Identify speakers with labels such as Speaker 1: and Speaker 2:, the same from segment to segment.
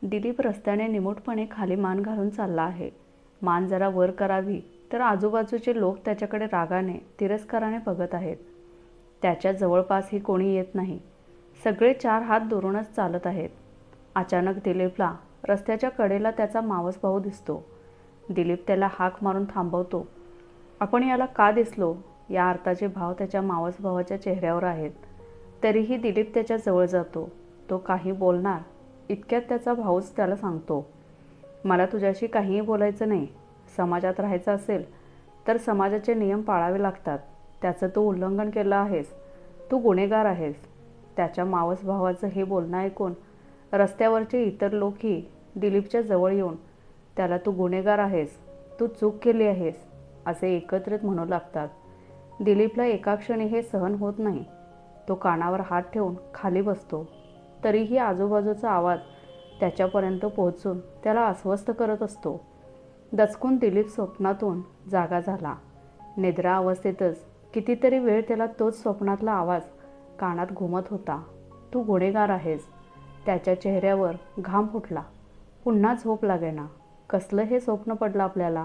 Speaker 1: दिलीप रस्त्याने निमूटपणे खाली मान घालून चालला आहे. मान जरा वर करावी तर आजूबाजूचे लोक त्याच्याकडे रागाने, तिरस्काराने बघत आहेत. त्याच्या जवळपासही कोणी येत नाही. सगळे चार हात धरूनच चालत आहेत. अचानक दिलीपला रस्त्याच्या कडेला त्याचा मावस भाऊ दिसतो. दिलीप त्याला हाक मारून थांबवतो. आपण याला का दिसलो या अर्थाचे भाव त्याच्या मावस भावाच्या चेहऱ्यावर आहेत. तरीही दिलीप त्याच्या जवळ जातो. तो काही बोलणार इतक्यात त्याचा भाऊच त्याला सांगतो, मला तुझ्याशी काहीही बोलायचं नाही. समाजात राहायचं असेल तर समाजाचे नियम पाळावे लागतात. त्याचं तू उल्लंघन केलं आहेस. तू गुन्हेगार आहेस. त्याच्या मावस भावाचं हे बोलणं ऐकून रस्त्यावरचे इतर लोकही दिलीपच्या जवळ येऊन त्याला तू गुन्हेगार आहेस, तू चूक केली आहेस असे एकत्रित म्हणू लागतात. दिलीपला एका क्षणी हे सहन होत नाही. तो कानावर हात ठेवून खाली बसतो. तरीही आजूबाजूचा आवाज त्याच्यापर्यंत पोहोचून त्याला अस्वस्थ करत असतो. दचकून दिलीप स्वप्नातून जागा झाला. निद्रा अवस्थेतच कितीतरी वेळ त्याला तोच स्वप्नातला आवाज कानात घुमत होता. तू गुन्हेगार आहेस. त्याच्या चेहऱ्यावर घाम फुटला. पुन्हा झोप लागेना. कसलं हे स्वप्न पडलं आपल्याला.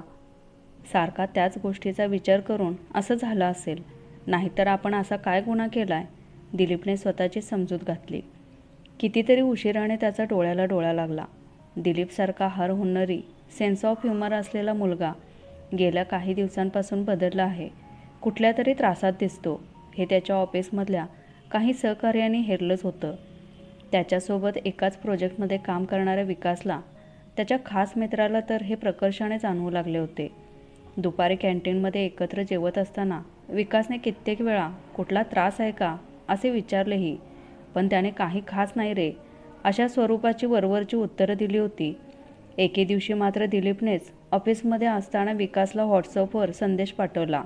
Speaker 1: सारखा त्याच गोष्टीचा विचार करून असं झालं असेल. नाहीतर आपण असा काय गुन्हा केलाय. दिलीपने स्वतःची समजूत घातली. कितीतरी उशिराने त्याचा डोळ्याला डोळा लागला. दिलीपसारखा हरहुन्नरी, सेन्स ऑफ ह्युमर असलेला मुलगा गेल्या काही दिवसांपासून बदलला आहे. कुठल्या तरी त्रासात दिसतो. हे त्याच्या ऑफिसमधल्या काही सहकार्याने हेरलंच होतं. त्याच्यासोबत एकाच प्रोजेक्टमध्ये काम करणाऱ्या विकासला, त्याच्या खास मित्राला तर हे प्रकर्षाने जाणवू लागले होते. दुपारी कॅन्टीनमध्ये एकत्र जेवत असताना विकासने कित्येक वेळा कुठला त्रास आहे का असे विचारलेही, पण त्याने काही खास नाही रे अशा स्वरूपाची वरवरची उत्तरं दिली होती. एके दिवशी मात्र दिलीपनेच ऑफिसमध्ये असताना विकासला व्हॉट्सअपवर संदेश पाठवला,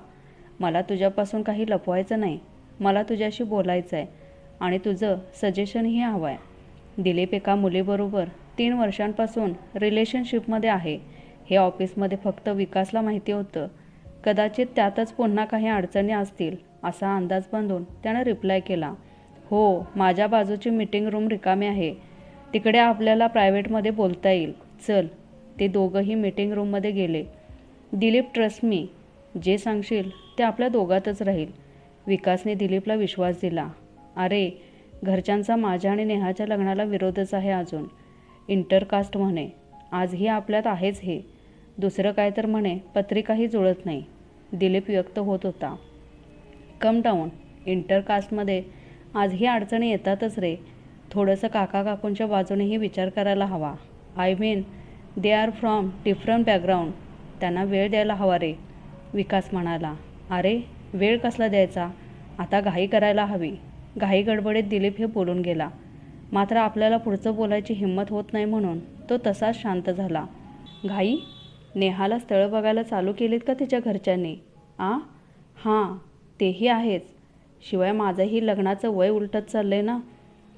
Speaker 1: मला तुझ्यापासून काही लपवायचं नाही. मला तुझ्याशी बोलायचं आहे आणि तुझं सजेशनही हवं आहे. दिलीप एका मुलीबरोबर 3 वर्षांपासून रिलेशनशिपमध्ये आहे. हे ऑफिसमध्ये फक्त विकासला माहिती होतं. कदाचित त्यातच पुन्हा काही अडचणी असतील असा अंदाज बांधून त्यानं रिप्लाय केला, हो, माझ्या बाजूची मीटिंग रूम रिकामी आहे. तिकडे आपल्याला प्रायव्हेटमध्ये बोलता येईल. चल. ते दोघंही मीटिंग रूममध्ये गेले. दिलीप, ट्रस्ट मी, जे सांगशील ते आपल्या दोघातच राहील. विकासने दिलीपला विश्वास दिला. अरे, घरच्यांचा माझ्या आणि नेहाच्या लग्नाला विरोधच आहे अजून. इंटरकास्ट म्हणे. आजही आपल्यात आहेच हे. दुसरं काय तर म्हणे पत्रिकाही जुळत नाही. दिलीप व्यक्त होत होता. Come down. इंटरकास्टमध्ये आजही अडचणी येतातच रे. थोडंसं काका काकूंच्या बाजूनेही विचार करायला हवा. I mean they are from different background. त्यांना वेळ द्यायला हवा रे, विकास म्हणाला. अरे, वेळ कसला द्यायचा. आता घाई करायला हवी. घाई गडबडीत दिलीप हे बोलून गेला. मात्र आपल्याला पुढचं बोलायची हिंमत होत नाही म्हणून तो तसाच शांत झाला. घाई? नेहाला स्थळं बघायला चालू केलीत का तिच्या घरच्यांनी? हां, तेही आहेच. शिवाय माझंही लग्नाचं वय उलटत चाललंय ना.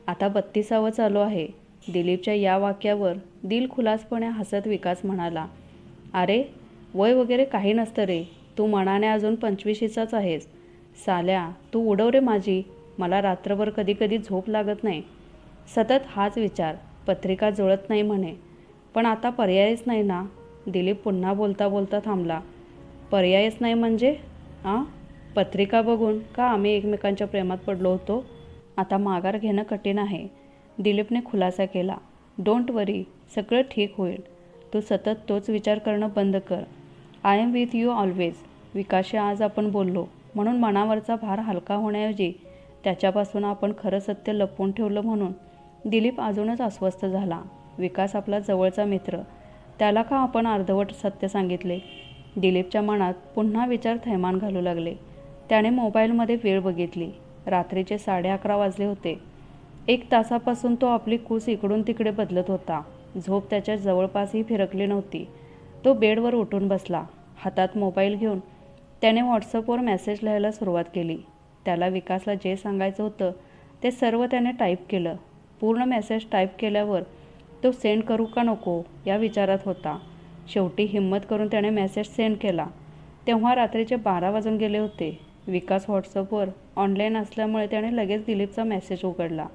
Speaker 1: आता 32वा चालू आहे. दिलीपच्या या वाक्यावर दिलखुलासपणे हसत विकास म्हणाला, अरे, वय वगैरे काही नसतं रे. तू मनाने अजून 25शीचाच आहेस. साल्या, तू उडव रे माझी. मला रात्रभर कधी कधी झोप लागत नाही. सतत हाच विचार. पत्रिका जुळत नाही म्हणे. पण आता पर्यायच नाही ना. दिलीप पुन्हा बोलता बोलता थांबला. पर्यायच नाही म्हणजे? पत्रिका बघून का आम्ही एकमेकांच्या प्रेमात पडलो होतो? आता माघार घेणं कठीण आहे. दिलीपने खुलासा केला. डोंट वरी, सगळं ठीक होईल. तू सतत तोच विचार करणं बंद कर. I am with you always. विकासशी आज आपण बोललो म्हणून मनावरचा भार हलका होण्याऐवजी त्याच्यापासून आपण खरं सत्य लपवून ठेवलं म्हणून दिलीप अजूनच अस्वस्थ झाला. विकास आपला जवळचा मित्र. त्याला का आपण अर्धवट सत्य सांगितले? दिलीपच्या मनात पुन्हा विचार थैमान घालू लागले. त्याने मोबाईलमध्ये वेळ बघितली. रात्रीचे 11:30 वाजले होते. 1 तासापासून तो आपली कूस इकडून तिकडे बदलत होता. झोप त्याच्या जवळपासही फिरकली नव्हती. तो बेडवर उठून बसला. हातात मोबाईल घेऊन त्याने व्हॉट्सअपवर मेसेज लिहायला सुरुवात केली. त्याला विकासला जे सांगायचं होतं ते सर्व त्याने टाईप केलं. पूर्ण मेसेज टाईप केल्यावर तो सेंड करू का नको या विचारात होता. शेवटी हिंमत करून त्याने मेसेज सेंड केला. तेव्हा रात्रीचे 12 वाजून गेले होते. विकास व्हॉट्सअपवर ऑनलाईन असल्यामुळे त्याने लगेच दिलीपचा मेसेज उघडला.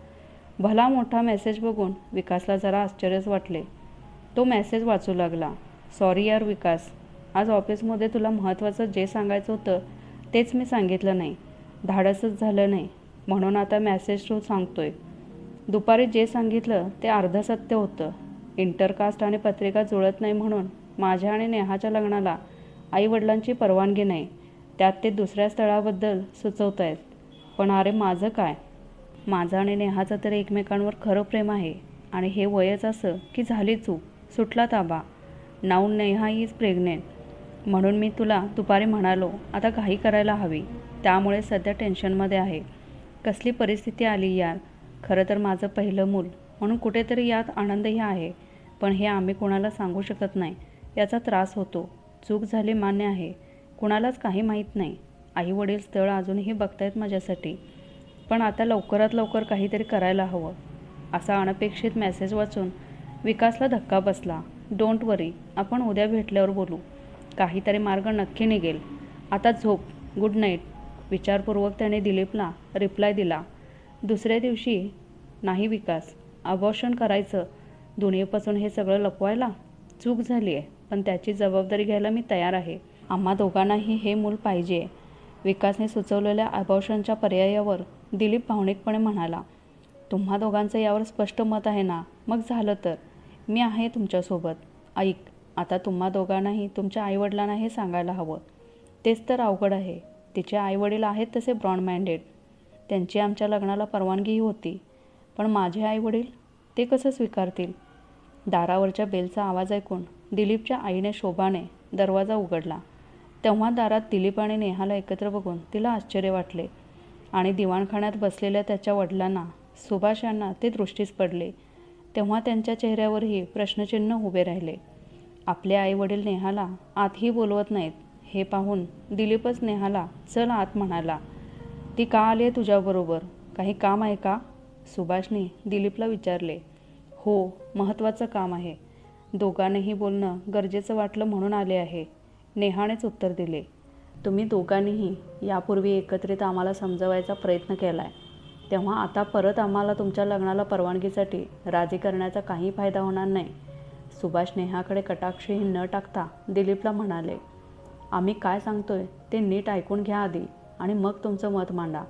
Speaker 1: भला मोठा मेसेज बघून विकासला जरा आश्चर्यच वाटले. तो मेसेज वाचू लागला. सॉरी यार विकास, आज ऑफिसमध्ये तुला महत्त्वाचं जे सांगायचं होतं तेच मी सांगितलं नाही. धाडसच झालं नाही म्हणून आता मेसेज थ्रू सांगतोय. दुपारी जे सांगितलं ते अर्ध सत्य होतं. इंटरकास्ट आणि पत्रिका जुळत नाही म्हणून माझ्या आणि नेहाच्या लग्नाला आईवडिलांची परवानगी नाही. त्यात ते दुसऱ्या स्थळाबद्दल सुचवत आहेत. पण अरे माझं काय? माझं आणि नेहाचं तर एकमेकांवर खरं प्रेम आहे आणि हे वयच असं की झाली चूक, सुटला ताबा. नाऊ नेहा इज प्रेग्नेंट म्हणून मी तुला दुपारी म्हणालो आता घाई करायला हवी. त्यामुळे सध्या टेन्शनमध्ये आहे. कसली परिस्थिती आली यार. खरं तर माझं पहिलं मूल म्हणून कुठेतरी यात आनंदही आहे. पण हे आम्ही कोणाला सांगू शकत नाही. याचा त्रास होतो. चूक झाली मान्य आहे. कुणालाच काही माहीत नाही. आई वडील स्थळ अजूनही बघतायत माझ्यासाठी. पण आता लवकरात लवकर काहीतरी करायला हवं. असा अनपेक्षित मेसेज वाचून विकासला धक्का बसला. डोंट वरी, आपण उद्या भेटल्यावर बोलू. काहीतरी मार्ग नक्की निघेल. आता झोप. Good night. विचारपूर्वक त्याने दिलीपला रिप्लाय दिला. दुसऱ्या दिवशी, नाही विकास, अबॉर्शन करायचं. दुनियेपासून हे सगळं लपवायला चूक झाली आहे, पण त्याची जबाबदारी घ्यायला मी तयार आहे. आम्हा दोघांनाही हे मूल पाहिजे. विकासने सुचवलेल्या अबॉर्शनच्या पर्यायावर दिलीप भावनिकपणे म्हणाला. तुम्हा दोघांचं यावर स्पष्ट मत आहे ना? मग झालं तर मी आहे तुमच्यासोबत. ऐक, आता तुम्हा दोघांनाही तुमच्या आईवडिलांना हे सांगायला हवं. तेच तर अवघड आहे. तिचे आईवडील आहेत तसे ब्रॉड माइंडेड. त्यांची आमच्या लग्नाला परवानगीही होती. पण माझे आईवडील ते कसं स्वीकारतील? दारावरच्या बेलचा आवाज ऐकून दिलीपच्या आईने शोभाने दरवाजा उघडला. तेव्हा दारात दिलीप आणि नेहाला एकत्र बघून तिला आश्चर्य वाटले आणि दिवाणखान्यात बसलेल्या त्याच्या वडिलांना, सुभाष यांना ते दृष्टीस पडले. तेव्हा त्यांच्या चेहऱ्यावरही प्रश्नचिन्ह उभे राहिले. आपले आईवडील नेहाला आतही बोलवत नाहीत हे पाहून दिलीपच नेहाला चल आत म्हणाला. ती का आली आहे तुझ्याबरोबर? काही काम आहे का? सुभाषने दिलीपला विचारले. हो, महत्त्वाचं काम आहे. दोघांनीही बोलणं गरजेचं वाटलं म्हणून आले आहे, नेहानेच उत्तर दिले. तुम्ही दोघांनीही यापूर्वी एकत्रित आम्हाला समजवायचा प्रयत्न केला आहे. तेव्हा आता परत आम्हाला तुमच्या लग्नाला परवानगीसाठी राजी करण्याचा काही फायदा होणार नाही. सुभाष नेहाकडे कटाक्षही न टाकता दिलीपला म्हणाले. आम्ही काय सांगतोय ते नीट ऐकून घ्या आधी आणि मग तुमचं मत मांडा.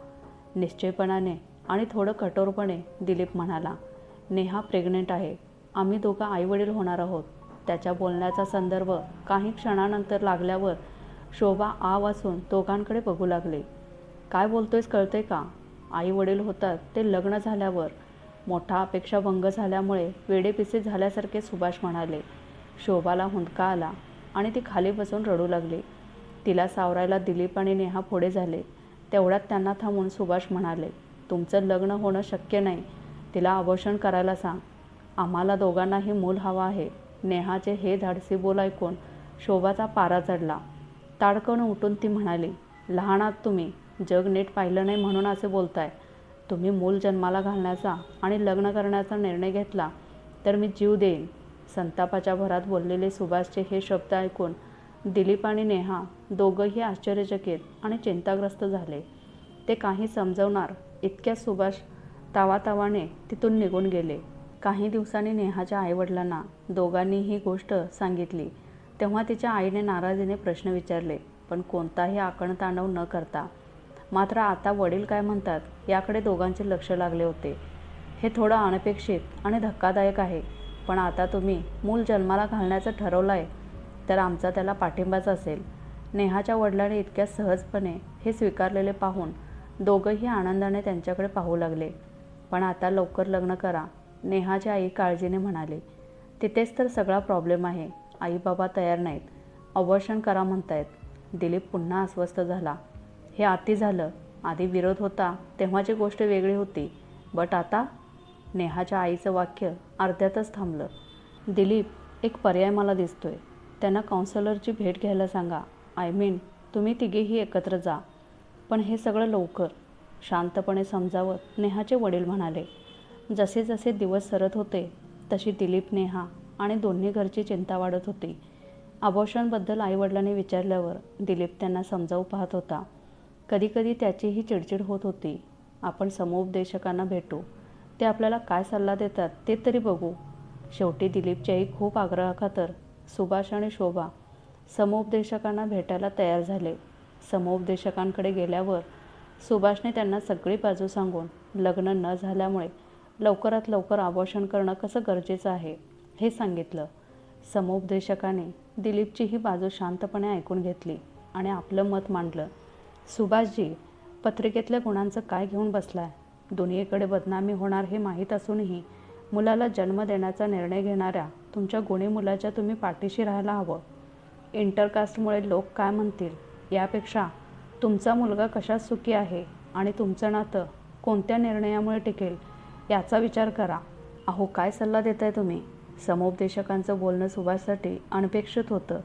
Speaker 1: निश्चयपणाने आणि थोडं कठोरपणे दिलीप म्हणाला. नेहा प्रेग्नेंट आहे. आम्ही दोघं आईवडील होणार आहोत. त्याच्या बोलण्याचा संदर्भ काही क्षणानंतर लागल्यावर शोभा आ वाचून दोघांकडे बघू लागले. काय बोलतोयस कळतंय का? आई वडील होतात ते लग्न झाल्यावर. मोठा अपेक्षाभंग झाल्यामुळे वेडेपिसे झाल्यासारखे सुभाष म्हणाले. शोभाला हुंदका आला आणि ती खाली बसून रडू लागली. तिला सावरायला दिलीप आणि नेहा पुढे झाले. तेवढ्यात त्यांना थांबून सुभाष म्हणाले. तुमचं लग्न होणं शक्य नाही. तिला अबॉर्शन करायला सांग. आम्हाला दोघांनाही मूल हवं आहे. नेहाचे हे धाडसी बोल ऐकून शोभाचा पारा चढला. ताडकन उठून ती म्हणाली. लहान आहात तुम्ही. जग नीट पाहिलं नाही म्हणून असे बोलताय. तुम्ही मूल जन्माला घालण्याचा आणि लग्न करण्याचा निर्णय घेतला तर मी जीव देईन. संतापाच्या भरात बोललेले सुभाषचे हे शब्द ऐकून दिलीप आणि नेहा दोघंही आश्चर्यचकित आणि चिंताग्रस्त झाले. ते काही समजवणार इतक्या सुभाष तावातावाने तिथून निघून गेले. काही दिवसांनी नेहाच्या आईवडिलांना दोघांनी ही गोष्ट सांगितली. तेव्हा तिच्या आईने नाराजीने प्रश्न विचारले, पण कोणताही आकणतांडव न करता. मात्र आता वडील काय म्हणतात याकडे दोघांचे लक्ष लागले होते. हे थोडं अनपेक्षित आणि धक्कादायक आहे, पण आता तुम्ही मूल जन्माला घालण्याचं ठरवलं आहे तर आमचा त्याला पाठिंबाच असेल. नेहाच्या वडिलांनी इतक्या सहजपणे हे स्वीकारलेले पाहून दोघंही आनंदाने त्यांच्याकडे पाहू लागले. पण आता लवकर लग्न करा, नेहाची आई काळजीने म्हणाली. तिथेच तर सगळा प्रॉब्लेम आहे. आई बाबा तयार नाहीत. अबॉर्शन करा म्हणतायत. दिलीप पुन्हा अस्वस्थ झाला. हे अति झालं. आधी विरोध होता तेव्हाची गोष्ट वेगळी होती, बट आता? नेहाच्या आईचं वाक्य अर्ध्यातच थांबलं. दिलीप, एक पर्याय मला दिसतोय. त्यांना काउन्सलरची भेट घ्यायला सांगा. आय मीन तुम्ही तिघेही एकत्र जा. पण हे सगळं लवकर. शांतपणे समजावत नेहाचे वडील म्हणाले. जसे जसे दिवस सरत होते तशी दिलीप, नेहा आणि दोन्ही घरची चिंता वाढत होती. अबॉर्शनबद्दल आईवडिलांनी विचारल्यावर दिलीप त्यांना समजावू पाहत होता. कधीकधी त्याचीही चिडचिड होत होती. आपण समुपदेशकांना भेटू. ते आपल्याला काय सल्ला देतात ते तरी बघू. शेवटी दिलीपच्याही खूप आग्रहाखातर सुभाष आणि शोभा समुपदेशकांना भेटायला तयार झाले. समुपदेशकांकडे गेल्यावर सुभाषने त्यांना सगळी बाजू सांगून लग्न न झाल्यामुळे लवकरात लवकर अबॉर्शन करणं कसं गरजेचं आहे हे सांगितलं. समुपदेशकाने दिलीपची ही बाजू शांतपणे ऐकून घेतली आणि आपलं मत मांडलं. सुभाषजी, पत्रिकेतल्या गुणांचं काय घेऊन बसलाय? दुनियेकडे बदनामी होणार हे माहीत असूनही मुलाला जन्म देण्याचा निर्णय घेणाऱ्या तुमच्या गुणी मुलाच्या तुम्ही पाठीशी राहायला हवं. इंटरकास्टमुळे लोक काय म्हणतील यापेक्षा तुमचा मुलगा कशात सुखी आहे आणि तुमचं नातं कोणत्या निर्णयामुळे टिकेल याचा विचार करा. अहो, काय सल्ला देताय तुम्ही? समुपदेशकांचं बोलणं सुभाषसाठी अनपेक्षित होतं.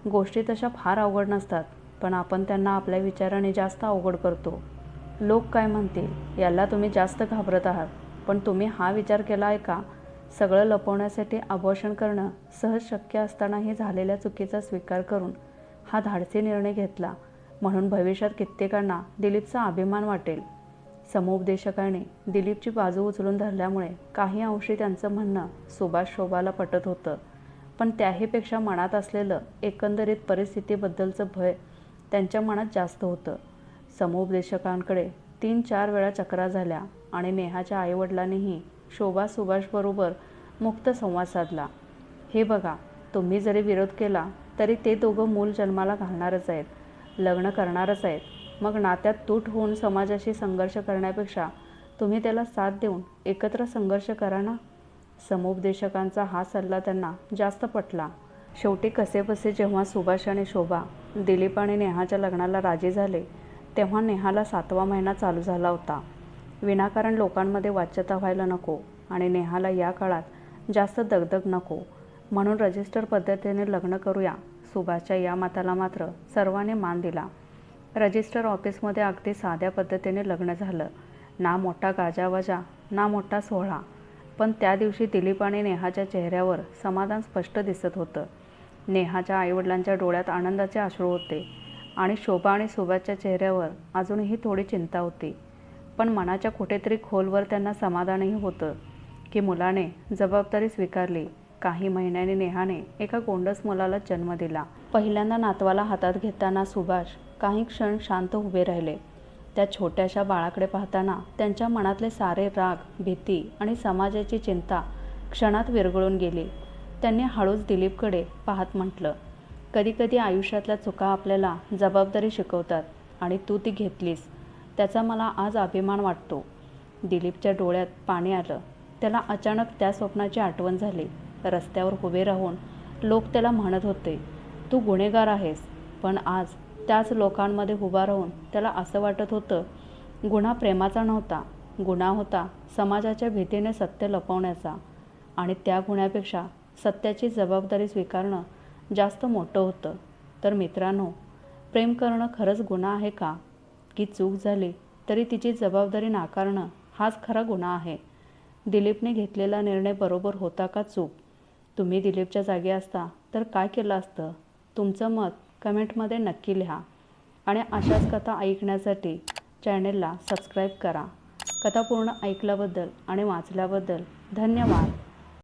Speaker 1: गोष्टी तशा फार अवघड नसतात, पण आपण त्यांना आपल्या विचाराने जास्त अवघड करतो. लोक काय म्हणतील याला तुम्ही जास्त घाबरत आहात, पण तुम्ही हा विचार केला आहे का? सगळं लपवण्यासाठी अबॉर्शन करणं सहज शक्य असतानाही झालेल्या चुकीचा स्वीकार करून हा धाडसी निर्णय घेतला म्हणून भविष्यात कित्येकांना दिलीपचा अभिमान वाटेल. समुपदेशकाने दिलीपची बाजू उचलून धरल्यामुळे काही अंशी त्यांचं म्हणणं सुभाष शोभाला पटत होतं, पण त्याहीपेक्षा मनात असलेलं एकंदरीत परिस्थितीबद्दलचं भय त्यांच्या मनात जास्त होतं. समुपदेशकांकडे 3-4 वेळा चक्रा झाल्या आणि नेहाच्या आईवडिलांनीही शोभा सुभाषबरोबर मुक्त संवाद साधला. हे बघा, तुम्ही जरी विरोध केला तरी ते दोघं मूल जन्माला घालणारच आहेत, लग्न करणारच आहेत. मग नात्यात तूट होऊन समाजाशी संघर्ष करण्यापेक्षा तुम्ही त्याला साथ देऊन एकत्र संघर्ष करा ना. समुपदेशकांचा हा सल्ला त्यांना जास्त पटला. शेवटी कसेबसे जेव्हा सुभाष आणि शोभा दिलीप आणि नेहाच्या लग्नाला राजी झाले तेव्हा नेहाला 7वा महिना चालू झाला होता. विनाकारण लोकांमध्ये वाच्यता व्हायला नको आणि नेहाला या काळात जास्त दगदग नको म्हणून रजिस्टर पद्धतीने लग्न करूया. सुभाषच्या या मताला मात्र सर्वांनी मान दिला. रजिस्टर ऑफिसमध्ये अगदी साध्या पद्धतीने लग्न झालं. ना मोठा गाजावाजा ना मोठा सोहळा, पण त्या दिवशी दिलीप आणि नेहाच्या चेहऱ्यावर समाधान स्पष्ट दिसत होतं. नेहाच्या आईवडिलांच्या डोळ्यात आनंदाचे अश्रू होते आणि शोभा आणि सुभाषच्या चेहऱ्यावर अजूनही थोडी चिंता होती, पण मनाच्या कुठेतरी खोलवर त्यांना समाधानही होतं की मुलाने जबाबदारी स्वीकारली. काही महिन्यांनी नेहाने एका गोंडस मुलाला जन्म दिला. पहिल्यांदा नातवाला हातात घेताना सुभाष काही क्षण शांत उभे राहिले. त्या छोट्याशा बाळाकडे पाहताना त्यांच्या मनातले सारे राग, भीती आणि समाजाची चिंता क्षणात विरघळून गेली. त्यांनी हळूच दिलीपकडे पाहत म्हटलं, कधीकधी आयुष्यातल्या चुका आपल्याला जबाबदारी शिकवतात आणि तू ती घेतलीस, त्याचा मला आज अभिमान वाटतो. दिलीपच्या डोळ्यात पाणी आलं. त्याला अचानक त्या स्वप्नाची आठवण झाली. रस्त्यावर उभे राहून लोक त्याला म्हणत होते, तू गुन्हेगार आहेस, पण आज त्याच लोकांमध्ये उभा राहून त्याला असं वाटत होतं, गुन्हा प्रेमाचा नव्हता, गुन्हा होता समाजाच्या भीतीने सत्य लपवण्याचा आणि त्या गुन्ह्यापेक्षा सत्याची जबाबदारी स्वीकारणं जास्त मोठं होतं. तर मित्रांनो, प्रेम करणं खरंच गुन्हा आहे का? की चूक झाली तरी तिची जबाबदारी नाकारणं हाच खरा गुन्हा आहे? दिलीपने घेतलेला निर्णय बरोबर होता का चूक? तुम्ही दिलीपच्या जागी असता तर काय केलं असतं? तुमचं मत कमेंटमध्ये नक्की लिहा आणि अशाच कथा ऐकण्यासाठी चॅनेलला सबस्क्राईब करा. कथा पूर्ण ऐकल्याबद्दल आणि वाचल्याबद्दल धन्यवाद.